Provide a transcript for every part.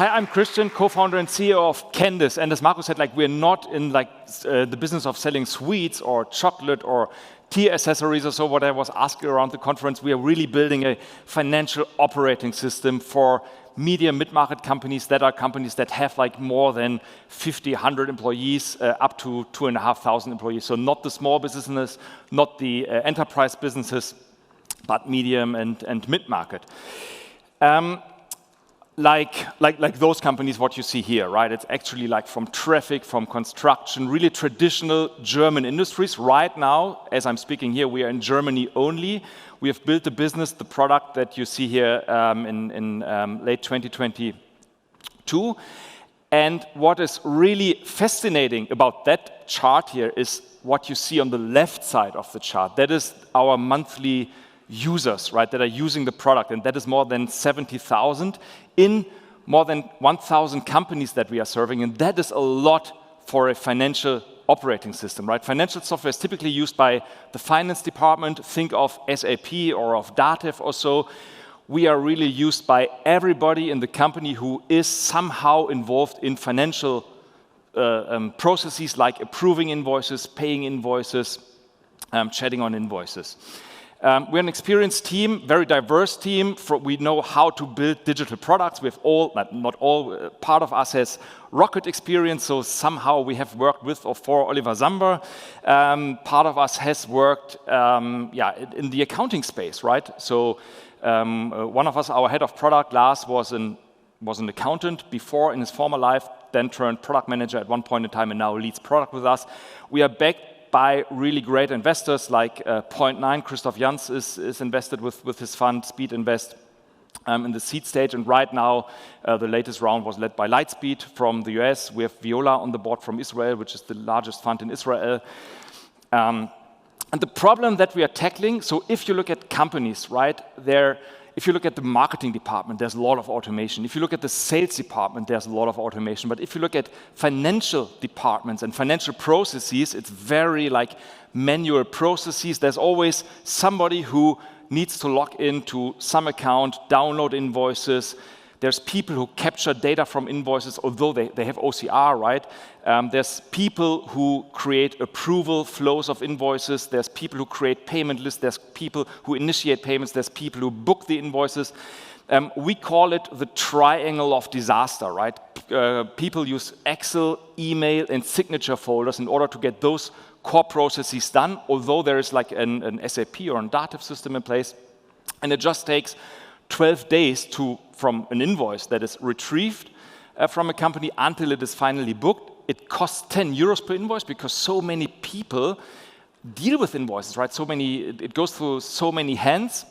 Hi, I'm Christian, co-founder and CEO of Candis. And as Marco said, we're not in the business of selling sweets or chocolate or tea accessories or so, what I was asking around the conference. We are really building a financial operating system for medium mid-market companies that have more than 50, 100 employees, up to 2,500 employees. So not the small businesses, not the enterprise businesses, but medium and mid-market. Like those companies, what you see here, right? It's actually from traffic, from construction, really traditional German industries. Right now, as I'm speaking here, we are in Germany only. We have built the business, the product that you see here in late 2022. And what is really fascinating about that chart here is what you see on the left side of the chart. That is our monthly users, right, that are using the product, and that is more than 70,000 in more than 1,000 companies that we are serving, and that is a lot for a financial operating system, right? Financial software is typically used by the finance department. Think of SAP or of Datev or so. We are really used by everybody in the company who is somehow involved in financial processes like approving invoices, paying invoices, chatting on invoices. We're an experienced team, very diverse team. We know how to build digital products. We have not all, part of us has rocket experience, so somehow we have worked with or for Oliver Samba. Part of us has worked in the accounting space, right? So one of us, our head of product, Lars, was an accountant before in his former life, then turned product manager at one point in time and now leads product with us. We are backed by really great investors like Point9. Christoph Jans is invested with his fund, Speed Invest, in the seed stage. And right now, the latest round was led by Lightspeed from the US. We have Viola on the board from Israel, which is the largest fund in Israel. And the problem that we are tackling, so if you look at companies, right, if you look at the marketing department, there's a lot of automation. If you look at the sales department, there's a lot of automation. But if you look at financial departments and financial processes, it's very manual processes. There's always somebody who needs to log into some account, download invoices. There's people who capture data from invoices, although they have OCR, right? There's people who create approval flows of invoices. There's people who create payment lists. There's people who initiate payments. There's people who book the invoices. We call it the triangle of disaster, right? People use Excel, email, and signature folders in order to get those core processes done, although there is an SAP or a Datev system in place. And it just takes 12 days from an invoice that is retrieved from a company until it is finally booked. It costs 10 euros per invoice because so many people deal with invoices, right? It goes through so many hands,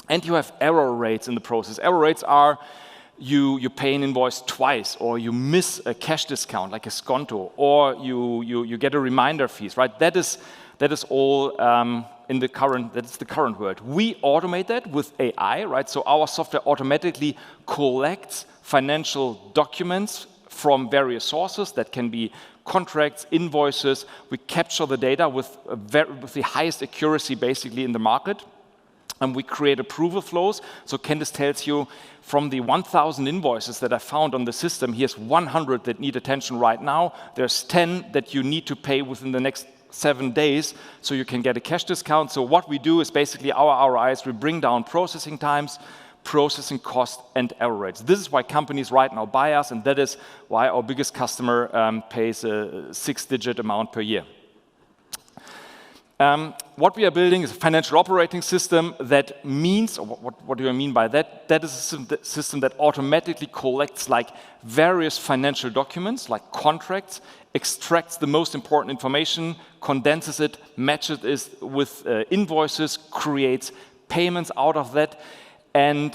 and you have error rates in the process. Error rates are you pay an invoice twice, or you miss a cash discount like a sconto, or you get a reminder fees, right? That is all that's the current world. We automate that with AI, right? So our software automatically collects financial documents from various sources. That can be contracts, invoices. We capture the data with the highest accuracy basically in the market. And we create approval flows. So Candis tells you from the 1,000 invoices that I found on the system, here's 100 that need attention right now. There's 10 that you need to pay within the next 7 days, so you can get a cash discount. So what we do is basically our ROIs, we bring down processing times, processing cost, and error rates. This is why companies right now buy us, and that is why our biggest customer pays a 6-digit amount per year. What we are building is a financial operating system. That means, or what do I mean by that? That is a system that automatically collects various financial documents, like contracts, extracts the most important information, condenses it, matches it with invoices, creates payments out of that. And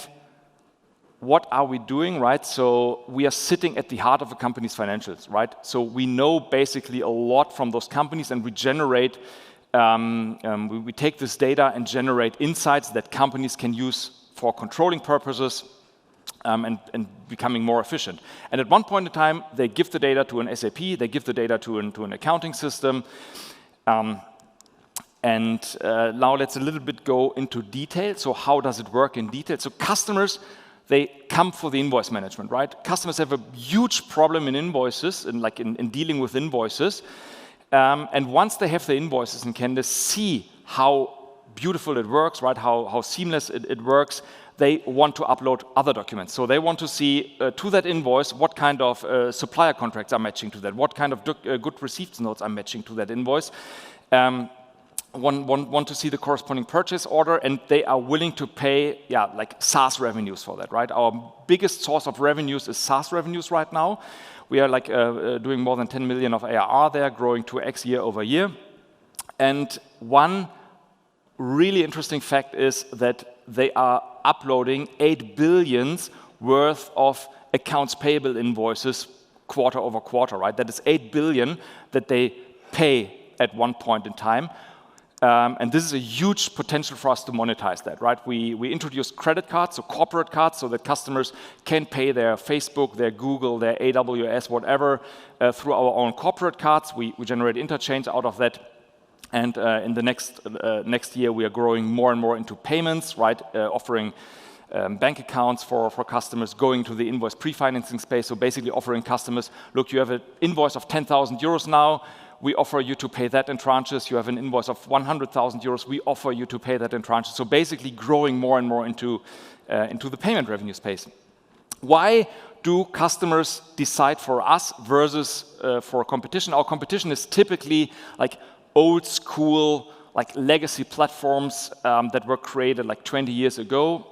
what are we doing, right? So we are sitting at the heart of a company's financials, right? So we know basically a lot from those companies, and we generate we take this data and generate insights that companies can use for controlling purposes and becoming more efficient. And at one point in time, they give the data to an SAP, they give the data to an accounting system. Now let's a little bit go into detail. So how does it work in detail? So customers, they come for the invoice management, right? Customers have a huge problem in invoices, in dealing with invoices. And once they have the invoices and can see how beautiful it works, right? How seamless it works, they want to upload other documents. So they want to see to that invoice what kind of supplier contracts are matching to that, what kind of good receipts notes are matching to that invoice. Want to see the corresponding purchase order, and they are willing to pay, like SaaS revenues for that, right? Our biggest source of revenues is SaaS revenues right now. We are doing more than 10 million of ARR there, growing 2x year over year. And one really interesting fact is that they are uploading 8 billion worth of accounts payable invoices quarter over quarter, right? That is 8 billion that they pay at one point in time. And this is a huge potential for us to monetize that, right? We introduced credit cards, so corporate cards, so that customers can pay their Facebook, their Google, their AWS, whatever, through our own corporate cards. We generate interchange out of that. And in the next year, we are growing more and more into payments, right? Offering bank accounts for customers, going to the invoice pre-financing space. So basically offering customers, look, you have an invoice of 10,000 euros now. We offer you to pay that in tranches. You have an invoice of 100,000 euros. We offer you to pay that in tranches. So basically growing more and more into the payment revenue space. Why do customers decide for us versus for competition? Our competition is typically like old school, like legacy platforms that were created like 20 years ago,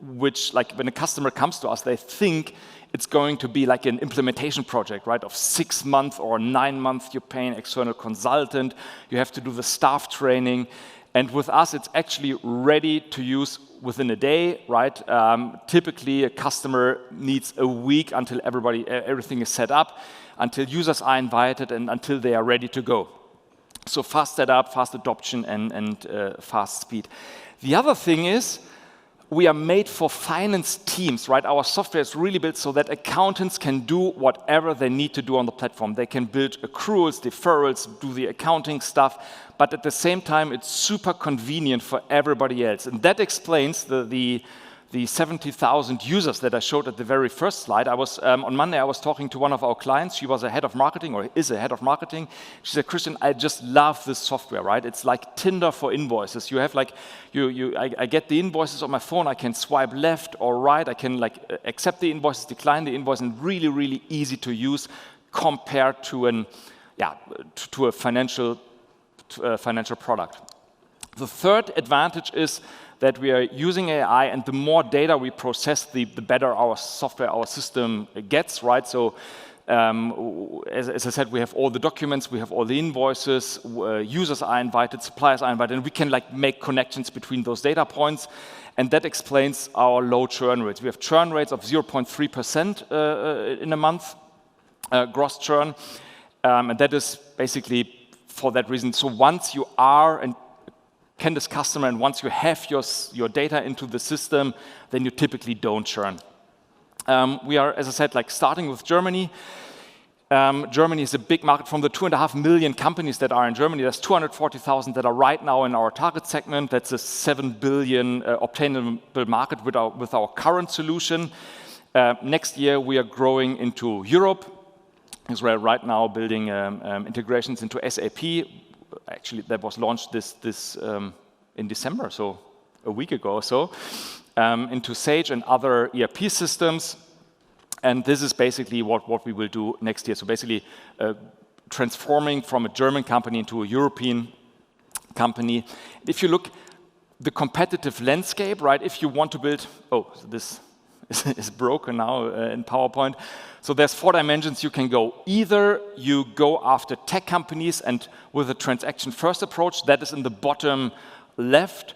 which like when a customer comes to us, they think it's going to be like an implementation project, right, of 6 months or 9 months. You pay an external consultant, you have to do the staff training. And with us, it's actually ready to use within a day, right? Typically, a customer needs a week until everything is set up, until users are invited, and until they are ready to go. So fast setup, fast adoption, and fast speed. The other thing is, we are made for finance teams, right? Our software is really built so that accountants can do whatever they need to do on the platform. They can build accruals, deferrals, do the accounting stuff, but at the same time, it's super convenient for everybody else. And that explains the 70,000 users that I showed at the very first slide. On Monday, I was talking to one of our clients. She was a head of marketing, or is a head of marketing. She said, Christian, I just love this software, right? It's like Tinder for invoices. You have like, I get the invoices on my phone. I can swipe left or right. I can like accept the invoices, decline the invoice, and really, really easy to use compared to a financial product. The third advantage is that we are using AI, and the more data we process, the better our software, our system gets, right? So as I said, we have all the documents, we have all the invoices, users are invited, suppliers are invited, and we can like make connections between those data points, and that explains our low churn rates. We have churn rates of 0.3% in a month, gross churn, and that is basically for that reason. So once you are a Candis customer, and once you have your data into the system, then you typically don't churn. We are, as I said, like starting with Germany. Germany is a big market. From the 2.5 million companies that are in Germany, there's 240,000 that are right now in our target segment. That's a 7 billion obtainable market with our current solution. Next year, we are growing into Europe, because we're right now building integrations into SAP. Actually, that was launched this in December, so a week ago or so, into Sage and other ERP systems. And this is basically what we will do next year. So basically transforming from a German company into a European company. If you look the competitive landscape, right, if you want to build, this is broken now in PowerPoint. So there's 4 dimensions you can go. Either you go after tech companies and with a transaction-first approach, that is in the bottom left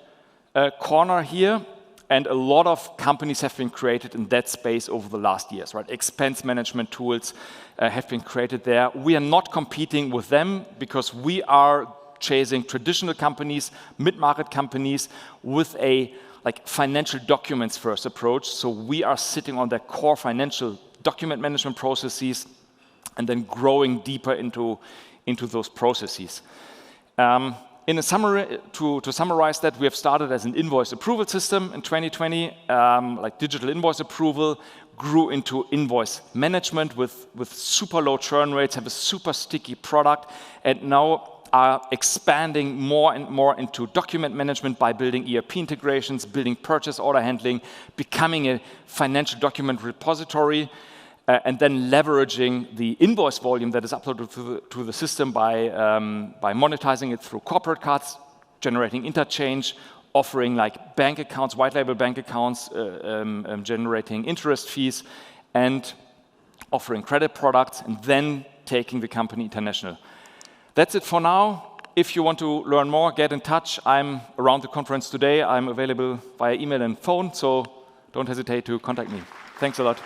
corner here, and a lot of companies have been created in that space over the last years, right? Expense management tools have been created there. We are not competing with them because we are chasing traditional companies, mid-market companies with a like financial documents first approach. So we are sitting on their core financial document management processes and then growing deeper into those processes. In a summary, to summarize that, we have started as an invoice approval system in 2020, like digital invoice approval, grew into invoice management with super low churn rates, have a super sticky product, and now are expanding more and more into document management by building ERP integrations, building purchase order handling, becoming a financial document repository, and then leveraging the invoice volume that is uploaded to the system by monetizing it through corporate cards, generating interchange, offering like bank accounts, white label bank accounts, generating interest fees, and offering credit products, and then taking the company international. That's it for now. If you want to learn more, get in touch. I'm around the conference today. I'm available via email and phone, so don't hesitate to contact me. Thanks a lot.